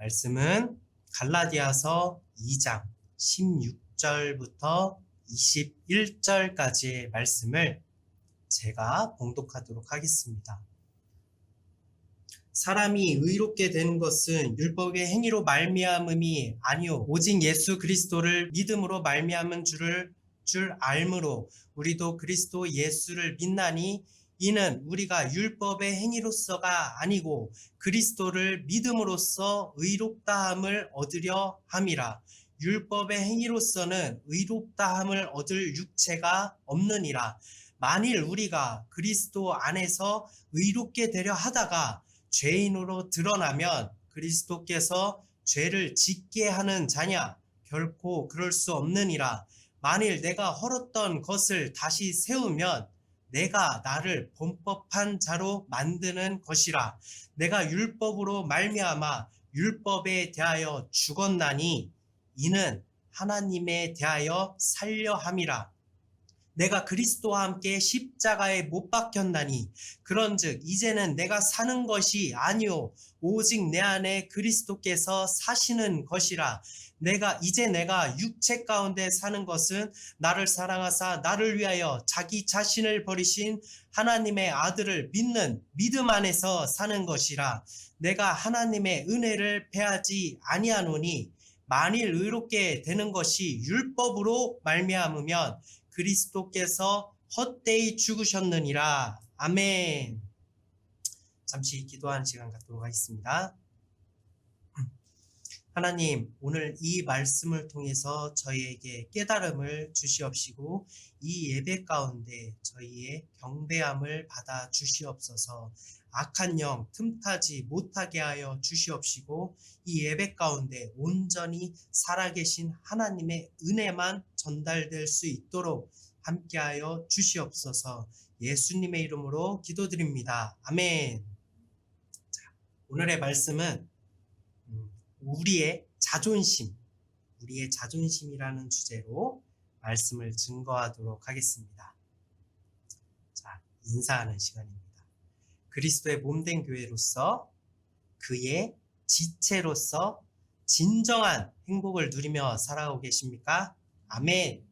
말씀은 갈라디아서 2장 16절부터 21절까지의 말씀을 제가 봉독하도록 하겠습니다. 사람이 의롭게 되는 것은 율법의 행위로 말미암음이 아니요 오직 예수 그리스도를 믿음으로 말미암은 줄 알므로 우리도 그리스도 예수를 믿나니 이는 우리가 율법의 행위로서가 아니고 그리스도를 믿음으로써 의롭다함을 얻으려 함이라. 율법의 행위로서는 의롭다함을 얻을 육체가 없느니라. 만일 우리가 그리스도 안에서 의롭게 되려 하다가 죄인으로 드러나면 그리스도께서 죄를 짓게 하는 자냐? 결코 그럴 수 없느니라. 만일 내가 헐었던 것을 다시 세우면 내가 나를 범법한 자로 만드는 것이라. 내가 율법으로 말미암아 율법에 대하여 죽었나니 이는 하나님에 대하여 살려 함이라. 내가 그리스도와 함께 십자가에 못 박혔나니 그런즉 이제는 내가 사는 것이 아니요 오직 내 안에 그리스도께서 사시는 것이라. 내가 육체 가운데 사는 것은 나를 사랑하사 나를 위하여 자기 자신을 버리신 하나님의 아들을 믿는 믿음 안에서 사는 것이라. 내가 하나님의 은혜를 패하지 아니하노니 만일 의롭게 되는 것이 율법으로 말미암으면 그리스도께서 헛되이 죽으셨느니라. 아멘. 잠시 기도하는 시간 갖도록 하겠습니다. 하나님, 오늘 이 말씀을 통해서 저희에게 깨달음을 주시옵시고 이 예배 가운데 저희의 경배함을 받아 주시옵소서. 악한 영 틈타지 못하게 하여 주시옵시고 이 예배 가운데 온전히 살아계신 하나님의 은혜만 전달될 수 있도록 함께하여 주시옵소서. 예수님의 이름으로 기도드립니다. 아멘. 자, 오늘의 말씀은 우리의 자존심이라는 주제로 말씀을 증거하도록 하겠습니다. 자, 인사하는 시간입니다. 그리스도의 몸된 교회로서 그의 지체로서 진정한 행복을 누리며 살아가고 계십니까? 아멘.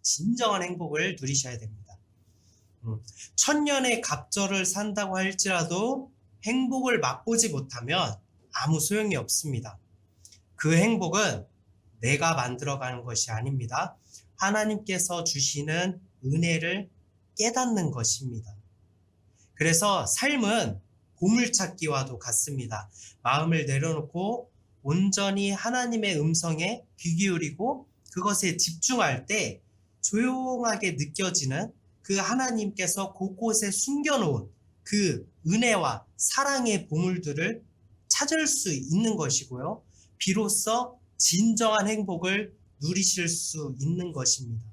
진정한 행복을 누리셔야 됩니다. 천년의 갑절을 산다고 할지라도 행복을 맛보지 못하면 아무 소용이 없습니다. 그 행복은 내가 만들어가는 것이 아닙니다. 하나님께서 주시는 은혜를 깨닫는 것입니다. 그래서 삶은 보물찾기와도 같습니다. 마음을 내려놓고 온전히 하나님의 음성에 귀 기울이고 그것에 집중할 때 조용하게 느껴지는 그 하나님께서 곳곳에 숨겨놓은 그 은혜와 사랑의 보물들을 찾을 수 있는 것이고요. 비로소 진정한 행복을 누리실 수 있는 것입니다.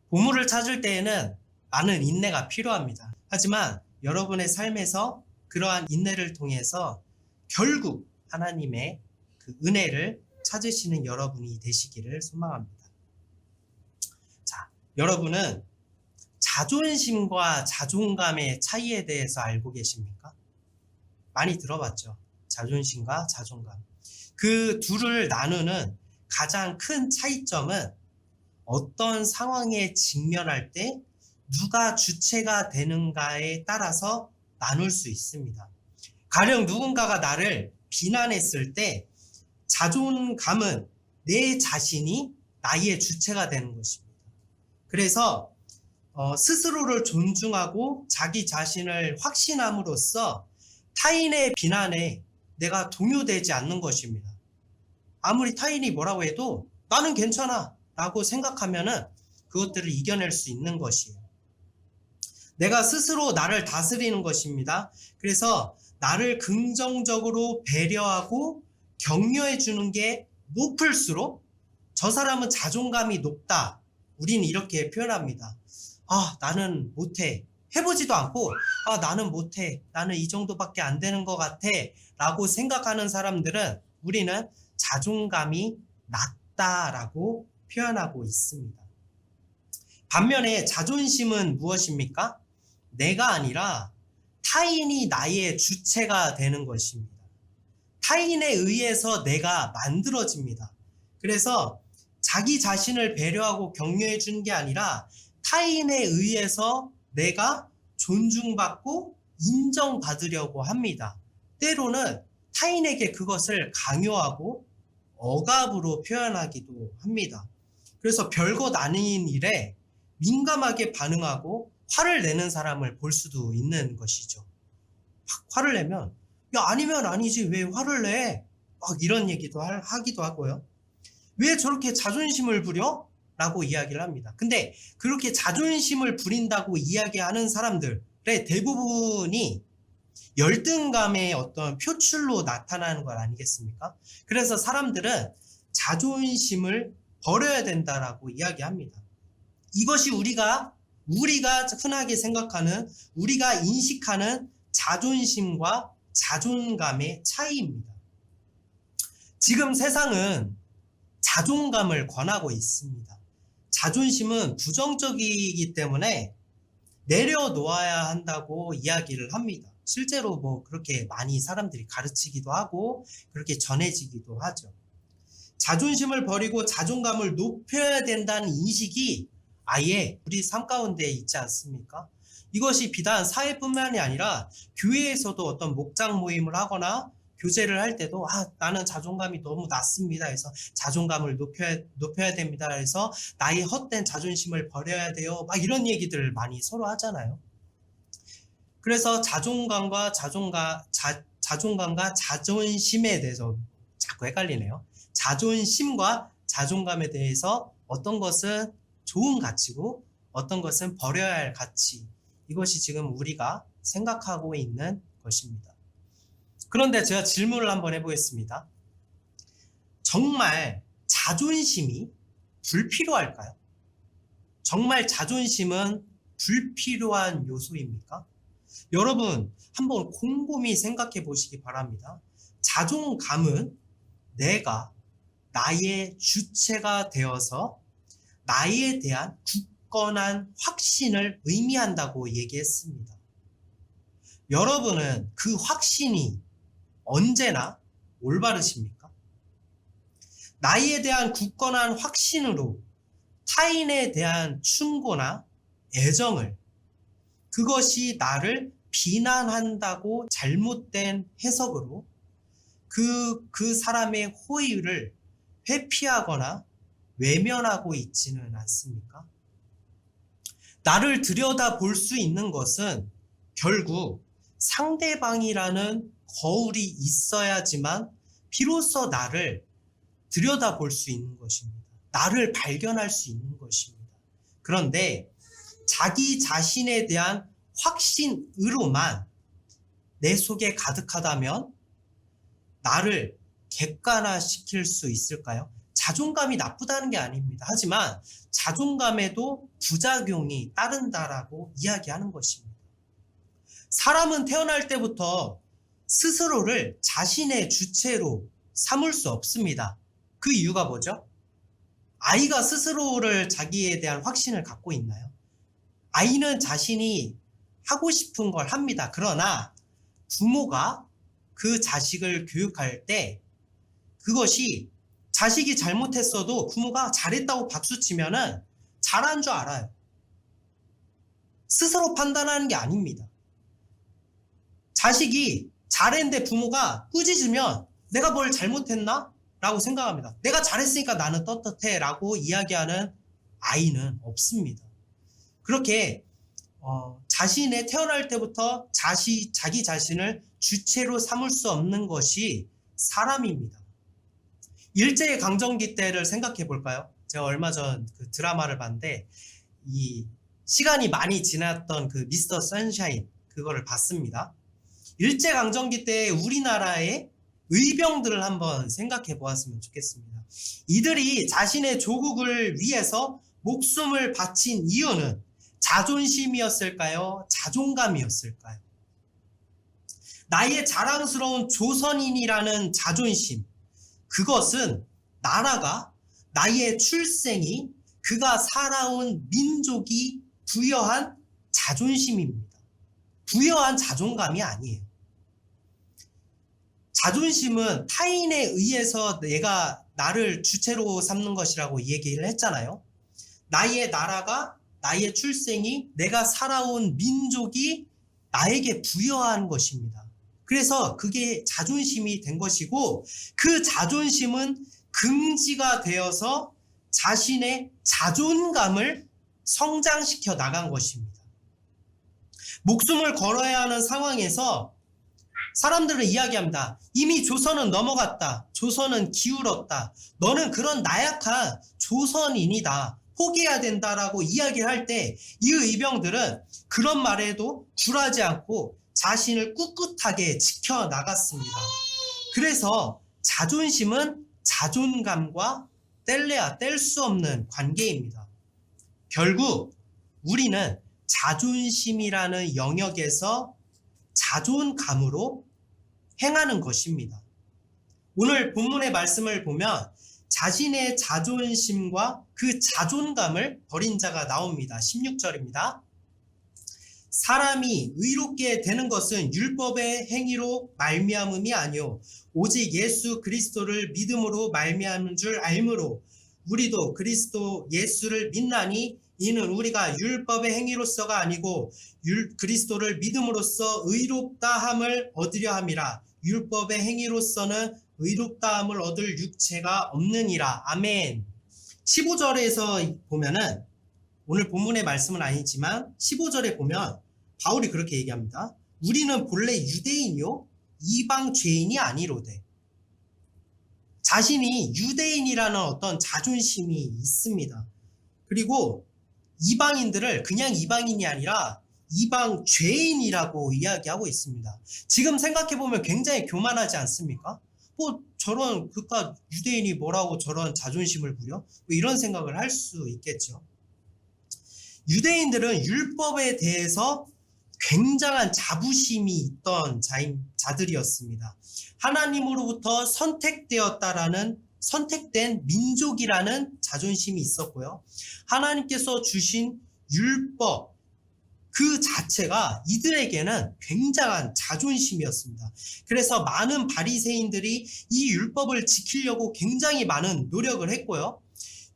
보물을 찾을 때에는 많은 인내가 필요합니다. 하지만 여러분의 삶에서 그러한 인내를 통해서 결국 하나님의 그 은혜를 찾으시는 여러분이 되시기를 소망합니다. 자, 여러분은 자존심과 자존감의 차이에 대해서 알고 계십니까? 많이 들어봤죠? 자존심과 자존감. 그 둘을 나누는 가장 큰 차이점은 어떤 상황에 직면할 때 누가 주체가 되는가에 따라서 나눌 수 있습니다. 가령 누군가가 나를 비난했을 때 자존감은 내 자신이 나의 주체가 되는 것입니다. 그래서 스스로를 존중하고 자기 자신을 확신함으로써 타인의 비난에 내가 동요되지 않는 것입니다. 아무리 타인이 뭐라고 해도 나는 괜찮아 라고 생각하면은 그것들을 이겨낼 수 있는 것이에요. 내가 스스로 나를 다스리는 것입니다. 그래서 나를 긍정적으로 배려하고 격려해 주는 게 높을수록 저 사람은 자존감이 높다. 우리는 이렇게 표현합니다. 나는 못해. 해보지도 않고 나는 못해. 나는 이 정도밖에 안 되는 것 같아. 라고 생각하는 사람들은 우리는 자존감이 낮다라고 표현하고 있습니다. 반면에 자존심은 무엇입니까? 내가 아니라 타인이 나의 주체가 되는 것입니다. 타인에 의해서 내가 만들어집니다. 그래서 자기 자신을 배려하고 격려해 주는 게 아니라 타인에 의해서 내가 존중받고 인정받으려고 합니다. 때로는 타인에게 그것을 강요하고 억압으로 표현하기도 합니다. 그래서 별것 아닌 일에 민감하게 반응하고 화를 내는 사람을 볼 수도 있는 것이죠. 화를 내면 야 아니면 아니지 왜 화를 내? 막 이런 얘기도 하기도 하고요. 왜 저렇게 자존심을 부려? 라고 이야기를 합니다. 근데 그렇게 자존심을 부린다고 이야기하는 사람들의 대부분이 열등감의 어떤 표출로 나타나는 것 아니겠습니까? 그래서 사람들은 자존심을 버려야 된다라고 이야기합니다. 이것이 우리가 흔하게 생각하는, 우리가 인식하는 자존심과 자존감의 차이입니다. 지금 세상은 자존감을 권하고 있습니다. 자존심은 부정적이기 때문에 내려놓아야 한다고 이야기를 합니다. 실제로 뭐 그렇게 많이 사람들이 가르치기도 하고 그렇게 전해지기도 하죠. 자존심을 버리고 자존감을 높여야 된다는 인식이 아예 우리 삶 가운데 있지 않습니까? 이것이 비단 사회뿐만이 아니라 교회에서도 어떤 목장 모임을 하거나 교제를 할 때도 나는 자존감이 너무 낮습니다. 해서 자존감을 높여야 됩니다. 해서 나의 헛된 자존심을 버려야 돼요. 막 이런 얘기들을 많이 서로 하잖아요. 그래서 자존감과 자존심에 대해서 자꾸 헷갈리네요. 자존심과 자존감에 대해서 어떤 것은 좋은 가치고 어떤 것은 버려야 할 가치, 이것이 지금 우리가 생각하고 있는 것입니다. 그런데 제가 질문을 한번 해보겠습니다. 정말 자존심이 불필요할까요? 정말 자존심은 불필요한 요소입니까? 여러분 한번 곰곰이 생각해 보시기 바랍니다. 자존감은 내가 나의 주체가 되어서 나에 대한 굳건한 확신을 의미한다고 얘기했습니다. 여러분은 그 확신이 언제나 올바르십니까? 나에 대한 굳건한 확신으로 타인에 대한 충고나 애정을, 그것이 나를 비난한다고 잘못된 해석으로 그 사람의 호의를 회피하거나 외면하고 있지는 않습니까? 나를 들여다볼 수 있는 것은 결국 상대방이라는 거울이 있어야지만 비로소 나를 들여다볼 수 있는 것입니다. 나를 발견할 수 있는 것입니다. 그런데 자기 자신에 대한 확신으로만 내 속에 가득하다면 나를 객관화시킬 수 있을까요? 자존감이 나쁘다는 게 아닙니다. 하지만 자존감에도 부작용이 따른다라고 이야기하는 것입니다. 사람은 태어날 때부터 스스로를 자신의 주체로 삼을 수 없습니다. 그 이유가 뭐죠? 아이가 스스로를 자기에 대한 확신을 갖고 있나요? 아이는 자신이 하고 싶은 걸 합니다. 그러나 부모가 그 자식을 교육할 때 그것이 자식이 잘못했어도 부모가 잘했다고 박수치면은 잘한 줄 알아요. 스스로 판단하는 게 아닙니다. 자식이 잘했는데 부모가 꾸짖으면 내가 뭘 잘못했나? 라고 생각합니다. 내가 잘했으니까 나는 떳떳해 라고 이야기하는 아이는 없습니다. 그렇게 자신의 태어날 때부터 자기 자신을 주체로 삼을 수 없는 것이 사람입니다. 일제강점기 때를 생각해 볼까요? 제가 얼마 전 그 드라마를 봤는데 이 시간이 많이 지났던 그 미스터 선샤인 그거를 봤습니다. 일제강점기 때 우리나라의 의병들을 한번 생각해 보았으면 좋겠습니다. 이들이 자신의 조국을 위해서 목숨을 바친 이유는 자존심이었을까요? 자존감이었을까요? 나의 자랑스러운 조선인이라는 자존심, 그것은 나라가, 나의 출생이, 그가 살아온 민족이 부여한 자존심입니다. 부여한 자존감이 아니에요. 자존심은 타인에 의해서 내가 나를 주체로 삼는 것이라고 얘기를 했잖아요. 나의 나라가, 나의 출생이, 내가 살아온 민족이 나에게 부여한 것입니다. 그래서 그게 자존심이 된 것이고, 그 자존심은 긍지가 되어서 자신의 자존감을 성장시켜 나간 것입니다. 목숨을 걸어야 하는 상황에서 사람들은 이야기합니다. 이미 조선은 넘어갔다. 조선은 기울었다. 너는 그런 나약한 조선인이다. 포기해야 된다라고 이야기를 할 때 이 의병들은 그런 말에도 굴하지 않고 자신을 꿋꿋하게 지켜나갔습니다. 그래서 자존심은 자존감과 뗄래야 뗄 수 없는 관계입니다. 결국 우리는 자존심이라는 영역에서 자존감으로 행하는 것입니다. 오늘 본문의 말씀을 보면 자신의 자존심과 그 자존감을 버린 자가 나옵니다. 16절입니다. 사람이 의롭게 되는 것은 율법의 행위로 말미암음이 아니요 오직 예수 그리스도를 믿음으로 말미암은 줄 알므로 우리도 그리스도 예수를 믿나니 이는 우리가 율법의 행위로서가 아니고 그리스도를 믿음으로써 의롭다함을 얻으려 함이라. 율법의 행위로서는 의롭다함을 얻을 육체가 없느니라. 아멘. 15절에서 보면은 오늘 본문의 말씀은 아니지만 15절에 보면 바울이 그렇게 얘기합니다. 우리는 본래 유대인이요 이방 죄인이 아니로되. 자신이 유대인이라는 어떤 자존심이 있습니다. 그리고 이방인들을 그냥 이방인이 아니라 이방 죄인이라고 이야기하고 있습니다. 지금 생각해보면 굉장히 교만하지 않습니까? 저런 그깟 유대인이 뭐라고 저런 자존심을 부려? 이런 생각을 할 수 있겠죠. 유대인들은 율법에 대해서 굉장한 자부심이 있던 자들이었습니다. 하나님으로부터 선택된 민족이라는 자존심이 있었고요. 하나님께서 주신 율법 그 자체가 이들에게는 굉장한 자존심이었습니다. 그래서 많은 바리새인들이 이 율법을 지키려고 굉장히 많은 노력을 했고요.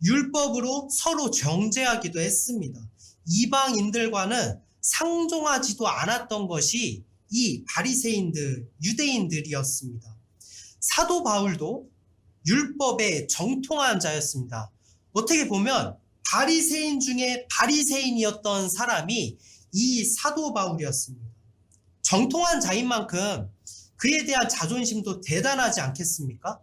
율법으로 서로 정죄하기도 했습니다. 이방인들과는 상종하지도 않았던 것이 이 바리새인들, 유대인들이었습니다. 사도 바울도 율법에 정통한 자였습니다. 어떻게 보면 바리새인 중에 바리새인이었던 사람이 이 사도 바울이었습니다. 정통한 자인 만큼 그에 대한 자존심도 대단하지 않겠습니까?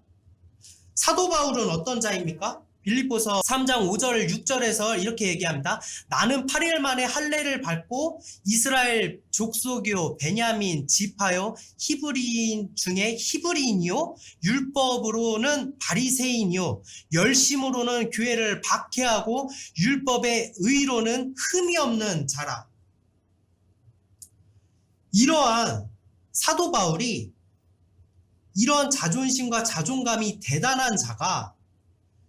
사도 바울은 어떤 자입니까? 빌립보서 3장 5절 6절에서 이렇게 얘기합니다. 나는 8일 만에 할례를 밟고 이스라엘 족속이요 베냐민 지파요 히브리인 중에 히브리인이요 율법으로는 바리새인이요 열심으로는 교회를 박해하고 율법의 의로는 흠이 없는 자라. 이러한 사도 바울이 이런 자존심과 자존감이 대단한 자가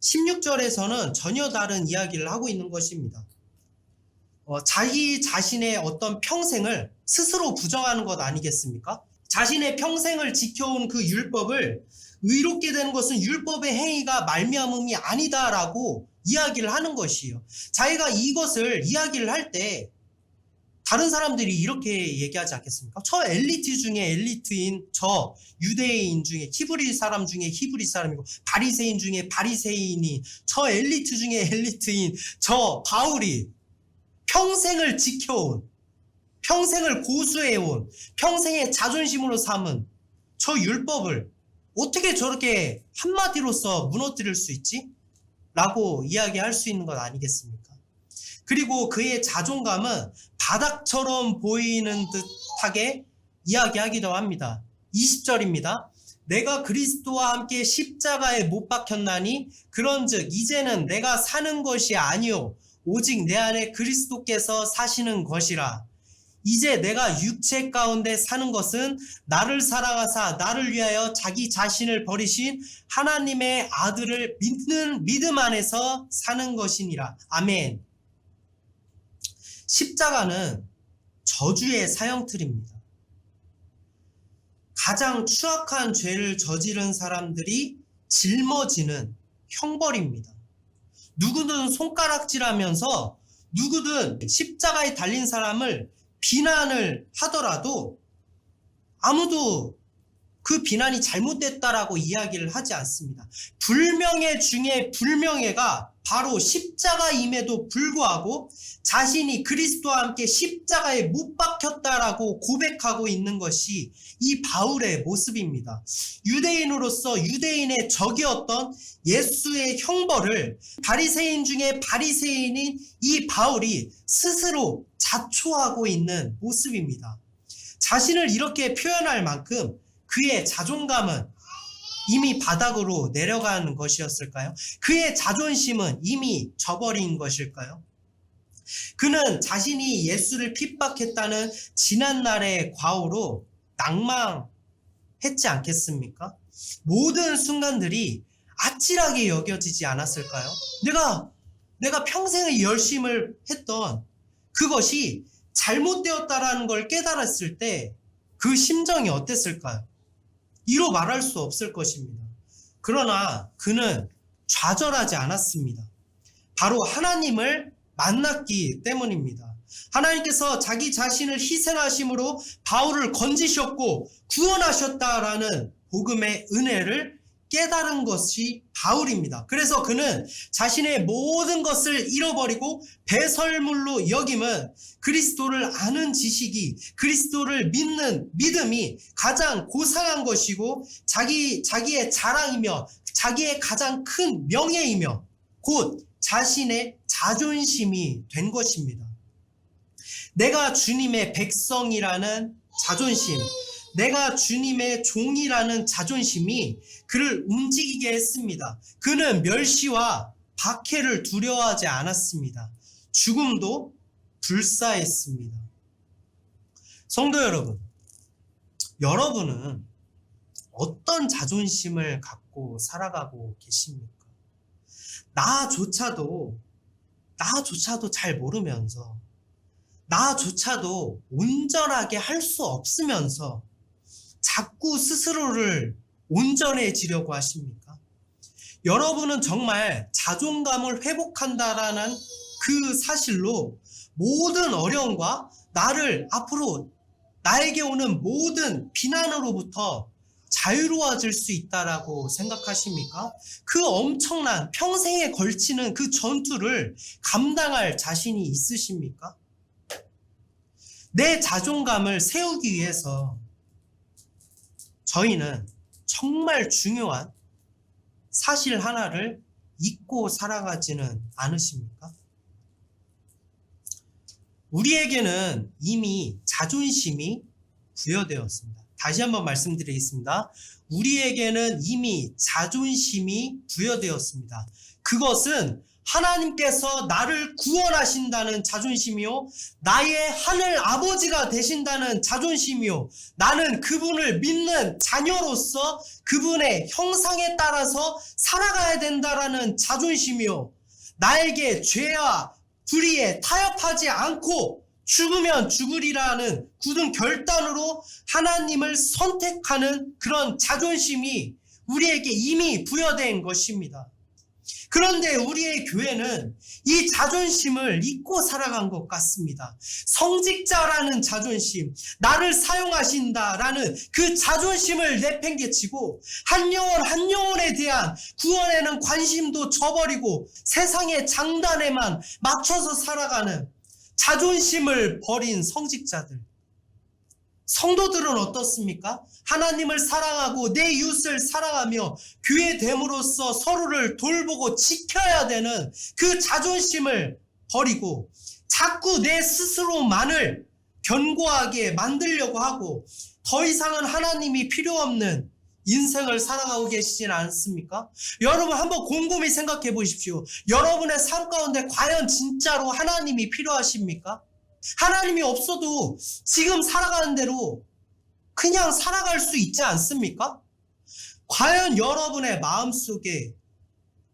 16절에서는 전혀 다른 이야기를 하고 있는 것입니다. 자기 자신의 어떤 평생을 스스로 부정하는 것 아니겠습니까? 자신의 평생을 지켜온 그 율법을 의롭게 되는 것은 율법의 행위가 말미암음이 아니다라고 이야기를 하는 것이에요. 자기가 이것을 이야기를 할 때 다른 사람들이 이렇게 얘기하지 않겠습니까? 저 엘리트 중에 엘리트인 저 유대인 중에 히브리 사람 중에 히브리 사람이고 바리새인 중에 바리새인이 저 엘리트 중에 엘리트인 저 바울이 평생을 지켜온 평생을 고수해온 평생의 자존심으로 삼은 저 율법을 어떻게 저렇게 한마디로써 무너뜨릴 수 있지? 라고 이야기할 수 있는 것 아니겠습니까? 그리고 그의 자존감은 바닥처럼 보이는 듯하게 이야기하기도 합니다. 20절입니다. 내가 그리스도와 함께 십자가에 못 박혔나니 그런즉 이제는 내가 사는 것이 아니요 오직 내 안에 그리스도께서 사시는 것이라. 이제 내가 육체 가운데 사는 것은 나를 사랑하사 나를 위하여 자기 자신을 버리신 하나님의 아들을 믿는 믿음 안에서 사는 것이니라. 아멘. 십자가는 저주의 사형틀입니다. 가장 추악한 죄를 저지른 사람들이 짊어지는 형벌입니다. 누구든 손가락질하면서 누구든 십자가에 달린 사람을 비난을 하더라도 아무도 그 비난이 잘못됐다라고 이야기를 하지 않습니다. 불명예 중에 불명예가 바로 십자가임에도 불구하고 자신이 그리스도와 함께 십자가에 못 박혔다라고 고백하고 있는 것이 이 바울의 모습입니다. 유대인으로서 유대인의 적이었던 예수의 형벌을 바리새인 중에 바리새인인 이 바울이 스스로 자초하고 있는 모습입니다. 자신을 이렇게 표현할 만큼 그의 자존감은 이미 바닥으로 내려가는 것이었을까요? 그의 자존심은 이미 저버린 것일까요? 그는 자신이 예수를 핍박했다는 지난날의 과오로 낭망했지 않겠습니까? 모든 순간들이 아찔하게 여겨지지 않았을까요? 내가 평생의 열심을 했던 그것이 잘못되었다라는 걸 깨달았을 때 그 심정이 어땠을까요? 이로 말할 수 없을 것입니다. 그러나 그는 좌절하지 않았습니다. 바로 하나님을 만났기 때문입니다. 하나님께서 자기 자신을 희생하심으로 바울을 건지셨고 구원하셨다라는 복음의 은혜를 깨달은 것이 바울입니다. 그래서 그는 자신의 모든 것을 잃어버리고 배설물로 여김은 그리스도를 아는 지식이, 그리스도를 믿는 믿음이 가장 고상한 것이고 자기의 자랑이며 자기의 가장 큰 명예이며 곧 자신의 자존심이 된 것입니다. 내가 주님의 백성이라는 자존심, 내가 주님의 종이라는 자존심이 그를 움직이게 했습니다. 그는 멸시와 박해를 두려워하지 않았습니다. 죽음도 불사했습니다. 성도 여러분, 여러분은 어떤 자존심을 갖고 살아가고 계십니까? 나조차도 잘 모르면서, 나조차도 온전하게 할 수 없으면서 자꾸 스스로를 온전해지려고 하십니까? 여러분은 정말 자존감을 회복한다라는 그 사실로 모든 어려움과 앞으로 나에게 오는 모든 비난으로부터 자유로워질 수 있다라고 생각하십니까? 그 엄청난 평생에 걸치는 그 전투를 감당할 자신이 있으십니까? 내 자존감을 세우기 위해서 저희는 정말 중요한 사실 하나를 잊고 살아가지는 않으십니까? 우리에게는 이미 자존심이 부여되었습니다. 다시 한번 말씀드리겠습니다. 우리에게는 이미 자존심이 부여되었습니다. 그것은 하나님께서 나를 구원하신다는 자존심이요, 나의 하늘 아버지가 되신다는 자존심이요, 나는 그분을 믿는 자녀로서 그분의 형상에 따라서 살아가야 된다라는 자존심이요, 나에게 죄와 불의에 타협하지 않고 죽으면 죽으리라는 굳은 결단으로 하나님을 선택하는 그런 자존심이 우리에게 이미 부여된 것입니다. 그런데 우리의 교회는 이 자존심을 잊고 살아간 것 같습니다. 성직자라는 자존심, 나를 사용하신다라는 그 자존심을 내팽개치고 한 영혼에 대한 구원에는 관심도 저버리고 세상의 장단에만 맞춰서 살아가는 자존심을 버린 성직자들. 성도들은 어떻습니까? 하나님을 사랑하고 내 이웃을 사랑하며 교회됨으로써 서로를 돌보고 지켜야 되는 그 자존심을 버리고 자꾸 내 스스로만을 견고하게 만들려고 하고 더 이상은 하나님이 필요 없는 인생을 살아가고 계시진 않습니까? 여러분 한번 곰곰이 생각해 보십시오. 여러분의 삶 가운데 과연 진짜로 하나님이 필요하십니까? 하나님이 없어도 지금 살아가는 대로 그냥 살아갈 수 있지 않습니까? 과연 여러분의 마음속에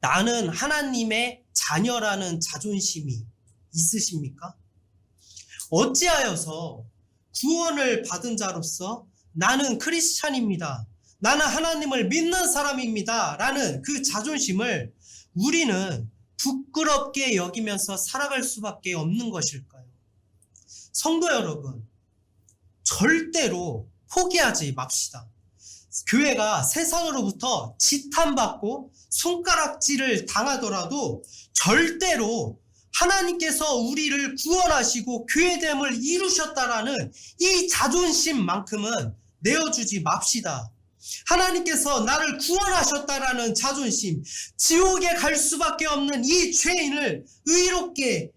나는 하나님의 자녀라는 자존심이 있으십니까? 어찌하여서 구원을 받은 자로서 나는 크리스찬입니다. 나는 하나님을 믿는 사람입니다. 라는 그 자존심을 우리는 부끄럽게 여기면서 살아갈 수밖에 없는 것일까요? 성도 여러분, 절대로 포기하지 맙시다. 교회가 세상으로부터 지탄받고 손가락질을 당하더라도 절대로 하나님께서 우리를 구원하시고 교회됨을 이루셨다라는 이 자존심만큼은 내어주지 맙시다. 하나님께서 나를 구원하셨다라는 자존심, 지옥에 갈 수밖에 없는 이 죄인을 의롭게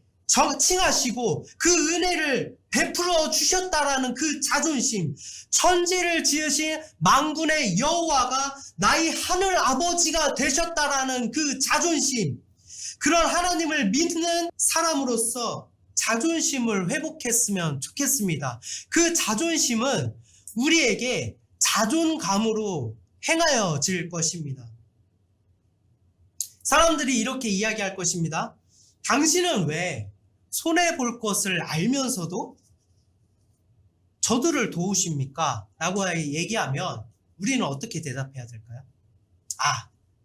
칭하시고 그 은혜를 베풀어 주셨다라는 그 자존심, 천지를 지으신 만군의 여호와가 나의 하늘 아버지가 되셨다라는 그 자존심, 그런 하나님을 믿는 사람으로서 자존심을 회복했으면 좋겠습니다. 그 자존심은 우리에게 자존감으로 행하여질 것입니다. 사람들이 이렇게 이야기할 것입니다. 당신은 왜 손해볼 것을 알면서도 저들을 도우십니까? 라고 얘기하면 우리는 어떻게 대답해야 될까요?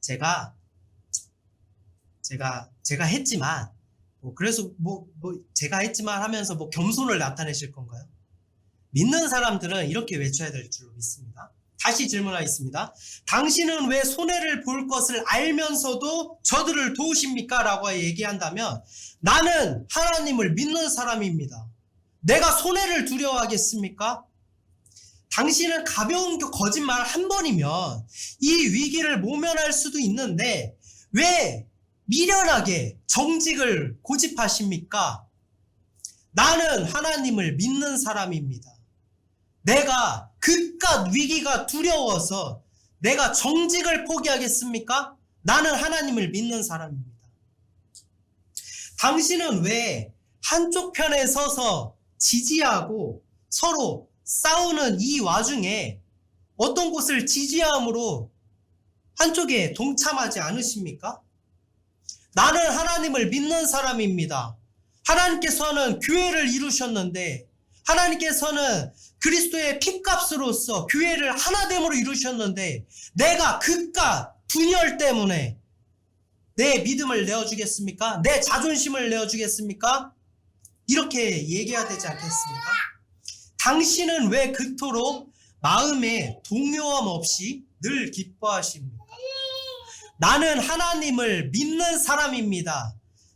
제가 했지만, 그래서 제가 했지만 하면서 겸손을 나타내실 건가요? 믿는 사람들은 이렇게 외쳐야 될 줄로 믿습니다. 다시 질문하겠습니다. 당신은 왜 손해를 볼 것을 알면서도 저들을 도우십니까? 라고 얘기한다면 나는 하나님을 믿는 사람입니다. 내가 손해를 두려워하겠습니까? 당신은 가벼운 거짓말 한 번이면 이 위기를 모면할 수도 있는데 왜 미련하게 정직을 고집하십니까? 나는 하나님을 믿는 사람입니다. 내가 그깟 위기가 두려워서 내가 정직을 포기하겠습니까? 나는 하나님을 믿는 사람입니다. 당신은 왜 한쪽 편에 서서 지지하고 서로 싸우는 이 와중에 어떤 곳을 지지함으로 한쪽에 동참하지 않으십니까? 나는 하나님을 믿는 사람입니다. 하나님께서는 교회를 이루셨는데 하나님께서는 그리스도의 피값으로서 교회를 하나됨으로 이루셨는데 내가 그깟 분열 때문에 내 믿음을 내어주겠습니까? 내 자존심을 내어주겠습니까? 이렇게 얘기해야 되지 않겠습니까? 당신은 왜 그토록 마음에 동요함 없이 늘 기뻐하십니까? 나는 하나님을 믿는 사람입니다.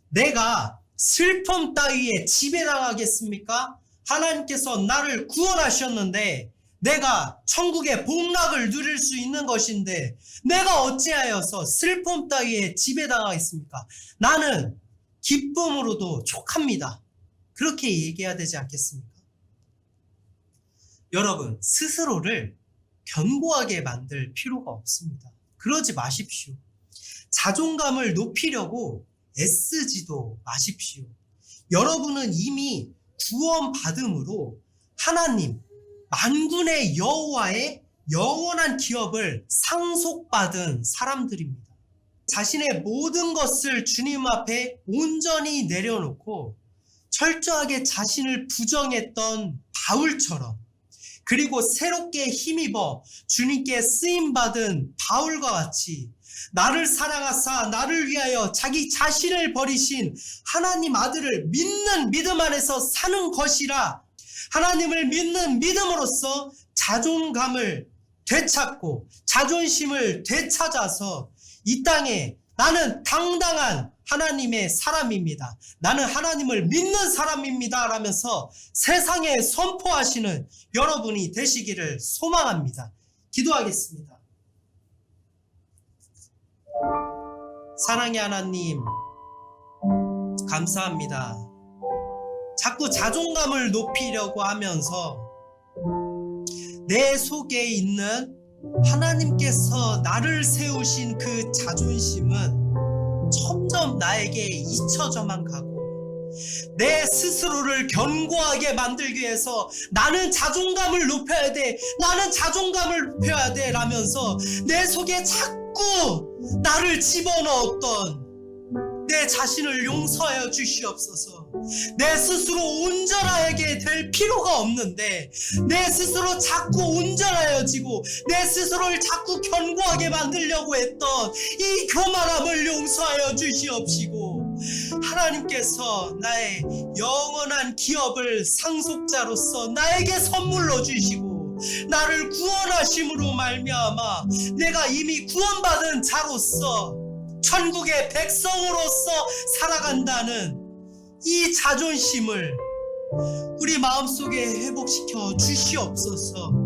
내가 슬픔 따위에 지배당하겠습니까? 하나님께서 나를 구원하셨는데 내가 천국의 복락을 누릴 수 있는 것인데 내가 어찌하여서 슬픔 따위에 지배당하겠습니까? 나는 기쁨으로도 족합니다. 그렇게 얘기해야 되지 않겠습니까? 여러분, 스스로를 견고하게 만들 필요가 없습니다. 그러지 마십시오. 자존감을 높이려고 애쓰지도 마십시오. 여러분은 이미 구원받음으로 하나님, 만군의 여호와의 영원한 기업을 상속받은 사람들입니다. 자신의 모든 것을 주님 앞에 온전히 내려놓고 철저하게 자신을 부정했던 바울처럼, 그리고 새롭게 힘입어 주님께 쓰임받은 바울과 같이 나를 사랑하사 나를 위하여 자기 자신을 버리신 하나님 아들을 믿는 믿음 안에서 사는 것이라, 하나님을 믿는 믿음으로써 자존감을 되찾고 자존심을 되찾아서 이 땅에 나는 당당한 하나님의 사람입니다. 나는 하나님을 믿는 사람입니다. 라면서 세상에 선포하시는 여러분이 되시기를 소망합니다. 기도하겠습니다. 사랑의 하나님, 감사합니다. 자꾸 자존감을 높이려고 하면서 내 속에 있는 하나님께서 나를 세우신 그 자존심은 점점 나에게 잊혀져만 가고, 내 스스로를 견고하게 만들기 위해서 나는 자존감을 높여야 돼, 나는 자존감을 높여야 돼 라면서 내 속에 자꾸 나를 집어넣었던, 내 자신을 용서하여 주시옵소서. 내 스스로 온전하게 될 필요가 없는데 내 스스로 자꾸 온전하여지고 내 스스로를 자꾸 견고하게 만들려고 했던 이 교만함을 용서하여 주시옵시고, 하나님께서 나의 영원한 기업을 상속자로서 나에게 선물로 주시고 나를 구원하심으로 말미암아 내가 이미 구원받은 자로서 천국의 백성으로서 살아간다는 이 자존심을 우리 마음속에 회복시켜 주시옵소서.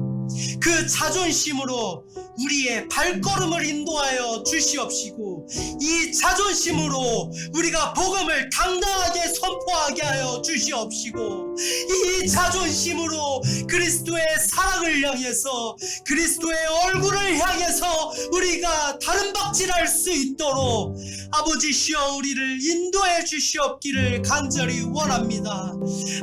그 자존심으로 우리의 발걸음을 인도하여 주시옵시고, 이 자존심으로 우리가 복음을 당당하게 선포하게 하여 주시옵시고, 이 자존심으로 그리스도의 사랑을 향해서, 그리스도의 얼굴을 향해서 우리가 다름박질할 수 있도록 아버지시여 우리를 인도해 주시옵기를 간절히 원합니다.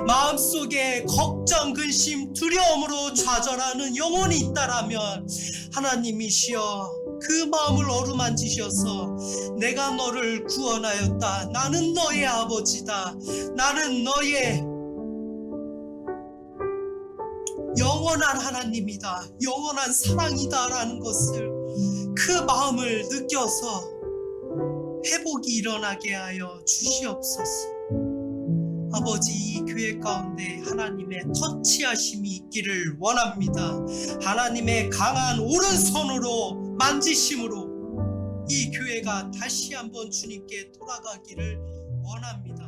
마음속에 걱정, 근심, 두려움으로 좌절하는 영혼이 있다라면 하나님이시여 그 마음을 어루만지셔서 내가 너를 구원하였다, 나는 너의 아버지다, 나는 너의 영원한 하나님이다, 영원한 사랑이다 라는 것을, 그 마음을 느껴서 회복이 일어나게 하여 주시옵소서. 아버지, 이 교회 가운데 하나님의 터치하심이 있기를 원합니다. 하나님의 강한 오른손으로 만지심으로 이 교회가 다시 한번 주님께 돌아가기를 원합니다.